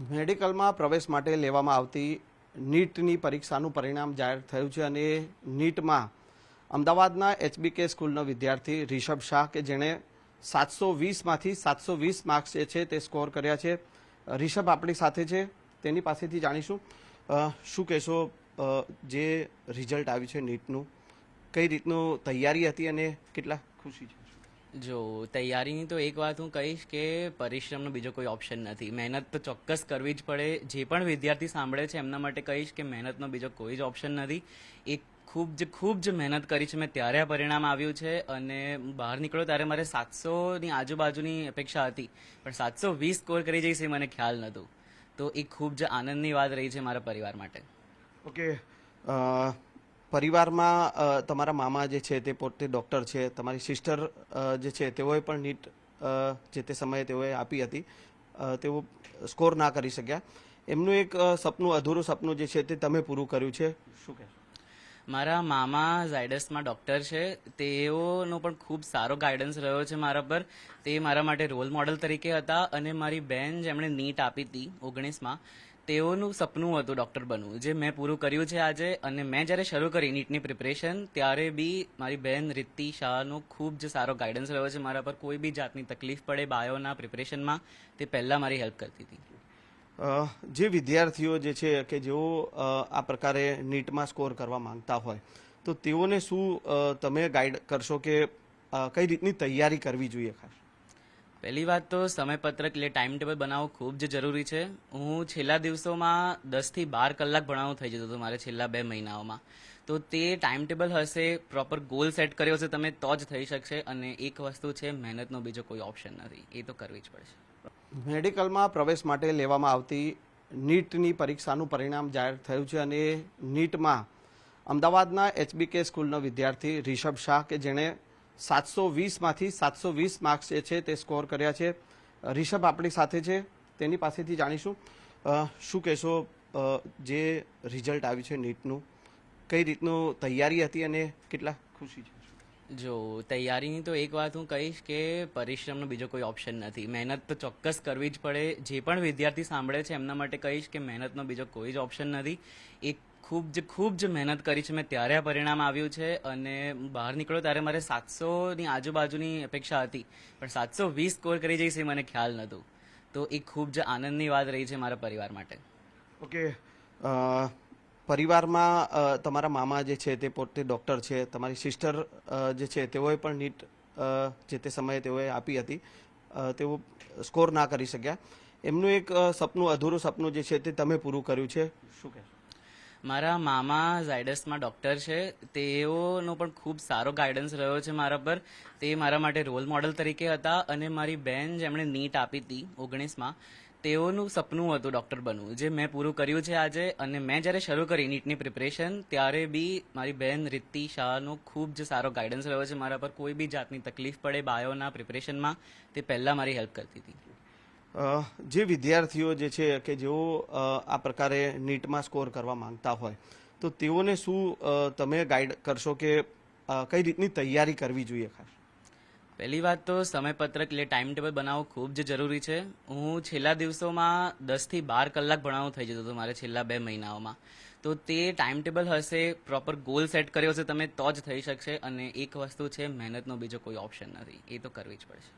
મેડિકલમાં પ્રવેશ માટે લેવામાં આવતી નીટની પરીક્ષાનું પરિણામ જાહેર થયું છે અને નીટમાં અમદાવાદના એચબીકે સ્કૂલનો વિદ્યાર્થી રિષભ શાહ કે જેણે 720માંથી 720 માર્ક્સ જે છે તે સ્કોર કર્યા છે. રિષભ આપણી સાથે છે, તેની પાસેથી જાણીશું શું કહેશો જે રિઝલ્ટ આવ્યું છે નીટનું, કઈ રીતનું તૈયારી હતી અને કેટલા ખુશી છે? જો તૈયારીની તો એક વાત હું કહીશ કે પરિશ્રમનો બીજો કોઈ ઓપ્શન નથી. મહેનત તો ચોક્કસ કરવી જ પડે. જે પણ વિદ્યાર્થી સાંભળે છે એમના માટે કહીશ કે મહેનતનો બીજો કોઈ જ ઓપ્શન નથી. એક ખૂબ જ મહેનત કરી છે મેં, ત્યારે આ પરિણામ આવ્યું છે. અને બહાર નીકળ્યો ત્યારે મારે 700ની આજુબાજુની અપેક્ષા હતી, પણ 720 સ્કોર કરી જઈશ એ મને ખ્યાલ નહોતું. તો એ ખૂબ જ આનંદની વાત રહી છે મારા પરિવાર માટે. ઓકે, પરિવારમાં તમારા મામા જે છે તે પોતે ડૉક્ટર છે, તમારી સિસ્ટર જે છે તેઓએ પણ નીટ જે તે સમયે તેઓએ આપી હતી, તેઓ સ્કોર ના કરી શક્યા. એમનું એક સપનું, અધૂરું સપનું જે છે તે તમે પૂરું કર્યું છે, શું કહેશો? મારા મામા ઝાયડસમાં ડૉક્ટર છે, તેઓનો પણ ખૂબ સારો ગાઈડન્સ રહ્યો છે મારા પર. તે મારા માટે રોલ મોડલ તરીકે હતા. અને મારી બહેન જેમણે નીટ આપી હતી 19માં, તેઓનું સપનું હતું ડૉક્ટર બનવું, જે મેં પૂરું કર્યું છે આજે. અને મેં જ્યારે શરૂ કરી નીટની પ્રિપરેશન ત્યારે બી મારી બહેન રીતિ શાહનો ખૂબ જ સારો ગાઈડન્સ રહ્યો છે મારા પર. કોઈ બી જાતની તકલીફ પડે બાયોના પ્રિપરેશનમાં, તે પહેલાં મારી હેલ્પ કરતી હતી. જે વિદ્યાર્થીઓ જે છે કે જેઓ આ પ્રકારે નીટમાં સ્કોર કરવા માંગતા હોય તો તેઓને શું તમે ગાઈડ કરશો કે કઈ રીતની તૈયારી કરવી જોઈએ? ખાસ પહેલી વાત તો સમયપત્રક એટલે ટાઈમ ટેબલ બનાવવું ખૂબ જ જરૂરી છે. હું છેલ્લા દિવસોમાં 10થી 12 કલાક ભણાવવું થઈ જતું હતું મારે છેલ્લા 2 મહિનાઓમાં. તો તે ટાઈમ ટેબલ હશે, પ્રોપર ગોલ સેટ કર્યો હશે તમે, તો જ થઈ શકશે. અને એક વસ્તુ છે, મહેનતનો બીજો કોઈ ઓપ્શન નથી, એ તો કરવી જ પડશે. મેડિકલમાં પ્રવેશ માટે લેવામાં આવતી નીટની પરીક્ષાનું પરિણામ જાહેર થયું છે અને નીટમાં અમદાવાદના એચબીકે સ્કૂલનો વિદ્યાર્થી રિષભ શાહ કે જેણે 720માંથી 720 માર્ક્સ જે છે તે સ્કોર કર્યા છે. રિષભ આપણી સાથે છે, તેની પાસેથી જાણીશું શું કહેશો જે રિઝલ્ટ આવ્યું છે નીટનું, કઈ રીતનું તૈયારી હતી અને કેટલા ખુશી છે? જો તૈયારીની તો એક વાત હું કહીશ કે પરિશ્રમનો બીજો કોઈ ઓપ્શન નથી. મહેનત તો ચોક્કસ કરવી જ પડે. જે પણ વિદ્યાર્થી સાંભળે છે એમના માટે કહીશ કે મહેનતનો બીજો કોઈ જ ઓપ્શન નથી. એક ખૂબ જ મહેનત કરી છે મેં, ત્યારે આ પરિણામ આવ્યું છે. અને બહાર નીકળ્યો ત્યારે મારે 700ની આજુબાજુની અપેક્ષા હતી, પણ 720 સ્કોર કરી જઈશ એ મને ખ્યાલ નહોતું. તો એ ખૂબ જ આનંદની વાત રહી છે મારા પરિવાર માટે. ઓકે, પરિવારમાં તમારા મામા જે છે તે પોતે ડૉક્ટર છે, તમારી સિસ્ટર જે છે તેઓએ પણ નીટ જે તે સમયે તેઓએ આપી હતી, તેઓ સ્કોર ના કરી શક્યા. એમનું એક સપનું, અધૂરું સપનું જે છે તે તમે પૂરું કર્યું છે, શું કહેશો? મારા મામા ઝાયડસમાં ડૉક્ટર છે, તેઓનો પણ ખૂબ સારો ગાઈડન્સ રહ્યો છે મારા પર. તે મારા માટે રોલ મોડલ તરીકે હતા. અને મારી બહેન જેમણે નીટ આપી હતી 19માં, તેઓનું સપનું હતું ડૉક્ટર બનવું, જે મેં પૂરું કર્યું છે આજે. અને મેં જ્યારે શરૂ કરી નીટની પ્રિપરેશન ત્યારે બી મારી બહેન રીતિ શાહનો ખૂબ જ સારો ગાઈડન્સ રહ્યો છે મારા પર. કોઈ બી જાતની તકલીફ પડે બાયોના પ્રિપરેશનમાં, તે પહેલાં મારી હેલ્પ કરતી હતી. જે વિદ્યાર્થીઓ જે છે કે જેઓ આ પ્રકારે નીટમાં સ્કોર કરવા માંગતા હોય તો તેઓને શું તમે ગાઈડ કરશો કે કઈ રીતની તૈયારી કરવી જોઈએ? ખાસ પહેલી વાત તો સમયપત્રક એટલે ટાઈમ ટેબલ બનાવવું ખૂબ જ જરૂરી છે. હું છેલ્લા દિવસોમાં 10થી 12 કલાક ભણાવવું થઈ જતું હતું મારે છેલ્લા 2 મહિનાઓમાં. તો તે ટાઈમ ટેબલ હશે, પ્રોપર ગોલ સેટ કર્યો હશે તમે, તો જ થઈ શકશે. અને એક વસ્તુ છે, મહેનતનો બીજો કોઈ ઓપ્શન નથી, એ તો કરવી જ પડશે.